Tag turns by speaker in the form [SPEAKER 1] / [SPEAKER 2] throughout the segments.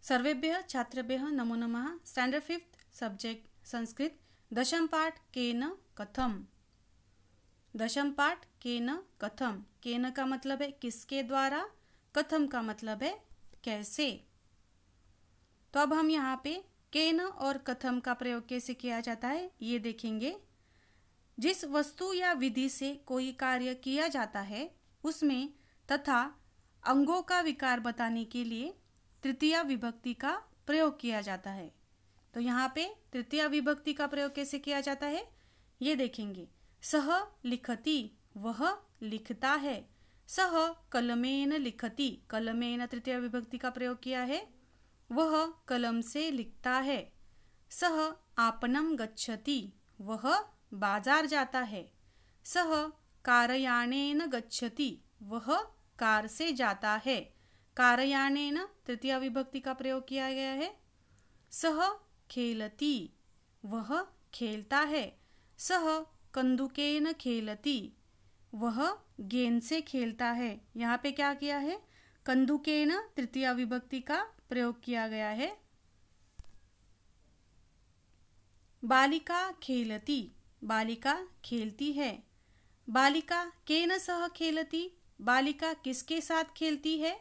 [SPEAKER 1] सर्वेभ्यः छात्रेभ्यः नमो नमः। स्टैंडर्ड 5th सब्जेक्ट संस्कृत दशम पाठ केन कथम। दशम पाठ केन कथम। केन का मतलब है किसके द्वारा, कथम का मतलब है कैसे। तो अब हम यहाँ पे केन और कथम का प्रयोग कैसे किया जाता है ये देखेंगे। जिस वस्तु या विधि से कोई कार्य किया जाता है उसमें तथा अंगों का विकार बताने के लिए तृतीया विभक्ति का प्रयोग किया जाता है। तो यहाँ पे तृतीया विभक्ति का प्रयोग कैसे किया जाता है ये देखेंगे। सह लिखति, वह लिखता है। सह कलमेन लिखति, कलमेन तृतीया विभक्ति का प्रयोग किया है, वह कलम से लिखता है। सह आपनम गच्छति, वह बाजार जाता है। सह कारयानेन गच्छति, वह कार से जाता है। कारयानेन तृतीया विभक्ति का प्रयोग किया गया है। सह खेलति, वह खेलता है। सह कंदुकेन खेलति, वह गेंद से खेलता है। यहाँ पे क्या किया है, कंदुकेन तृतीया विभक्ति का प्रयोग किया गया है। बालिका खेलति, बालिका खेलती है। बालिका केन सह खेलति, बालिका किसके साथ खेलती है।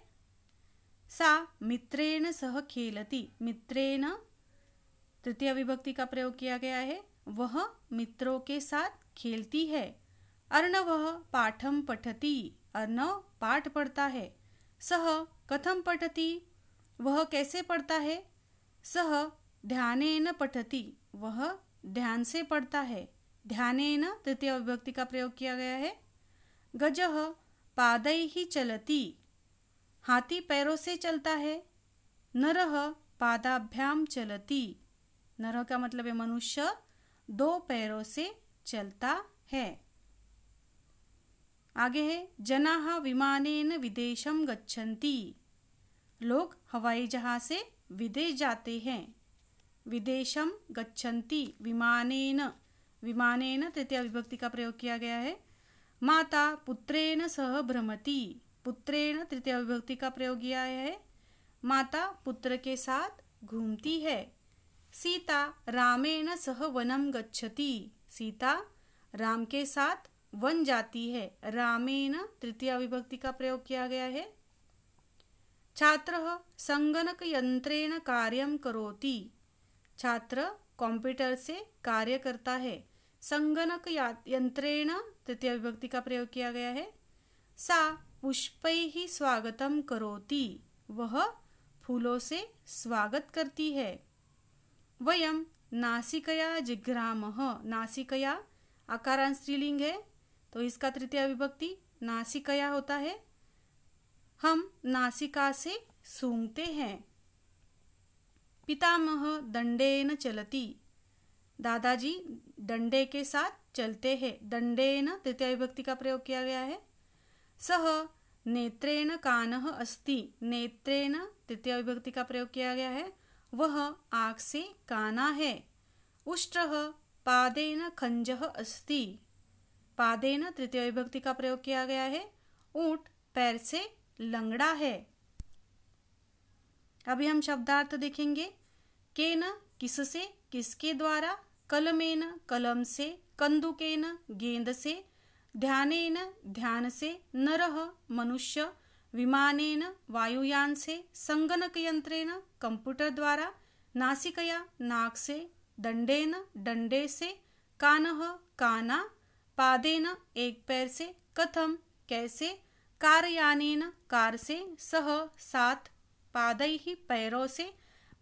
[SPEAKER 1] सा मित्रेण सह खेलति, मित्रेण तृतीय विभक्ति का प्रयोग किया गया है, वह मित्रों के साथ खेलती है। अर्णवः पाठम पठति, अर्णव पाठ पढ़ता है। सह कथम पठति, वह कैसे पढ़ता है। सह ध्यानेन पठति, वह ध्यान से पढ़ता है। ध्यानेन तृतीय विभक्ति का प्रयोग किया गया है। गजः पादैहि चलति, हाथी पैरों से चलता है। नरः पादाभ्याम चलति, नरः का मतलब है मनुष्य, दो पैरों से चलता है। आगे है जनाः विमानेन विदेशम गच्छन्ति, लोग हवाई जहाज से विदेश जाते हैं। विदेशम गच्छन्ति विमानेन, विमानेन तृतीय विभक्ति का प्रयोग किया गया है। माता पुत्रेण सह भ्रमति, पुत्रेण तृतीय विभक्ति का प्रयोग किया है। माता पुत्र के साथ घूमती है। सीता रामेण सह वनम गच्छति, सीता राम के साथ वन जाती है। रामेण तृतीय विभक्ति का प्रयोग किया गया है। छात्रः संगणक यंत्रेण कार्यं करोति, छात्र कंप्यूटर से कार्य करता है। संगणक यंत्रेण तृतीय विभक्ति का प्रयोग किया गया है। सा पुष्पैः स्वागतम करोति, वह फूलों से स्वागत करती है। वयम नासिकया जिघ्रामः, नासिकया आकारांत स्त्रीलिंग है तो इसका तृतीय विभक्ति नासिकया होता है। हम नासिका से सूंघते हैं। पितामह दंडेन चलति, दादाजी डंडे के साथ चलते हैं। दंडेन तृतीय विभक्ति का प्रयोग किया गया है। सह नेत्रेण कानः अस्ति, नेत्रेण तृतीय विभक्ति का प्रयोग किया गया है, वह आँख से काना है। उष्ट्रः पादेन खंजः अस्ति, पादेन तृतीय विभक्ति का प्रयोग किया गया है, ऊंट पैर से लंगड़ा है। अभी हम शब्दार्थ देखेंगे। केन किससे, किसके द्वारा। कलमेन कलम से। कंदुकेन गेंद से। ध्यानेन ध्यान से। नरः मनुष्य। विमानेन वायुयान से। संगणक यंत्रेण कंप्यूटर द्वारा। नासिकया नाक से। दंडेन डंडे से। कानः काना। पादेन एक पैर से। कथम कैसे। कारयानेन कार से। सह साथ। पादैहि पैरों से।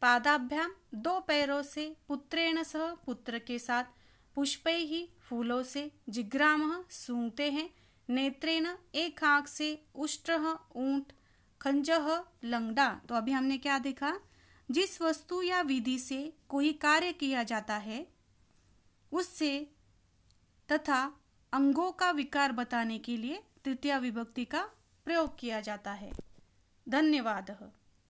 [SPEAKER 1] पादाभ्याम दो पैरों से। पुत्रेण सह पुत्र के साथ। पुष्पैहि फूलों से। जिघ्रामः सूंघते हैं। नेत्रेण एक आँख से। उष्ट्रः ऊंट। खंजः लंगड़ा। तो अभी हमने क्या देखा, जिस वस्तु या विधि से कोई कार्य किया जाता है उससे तथा अंगों का विकार बताने के लिए तृतीया विभक्ति का प्रयोग किया जाता है। धन्यवाद।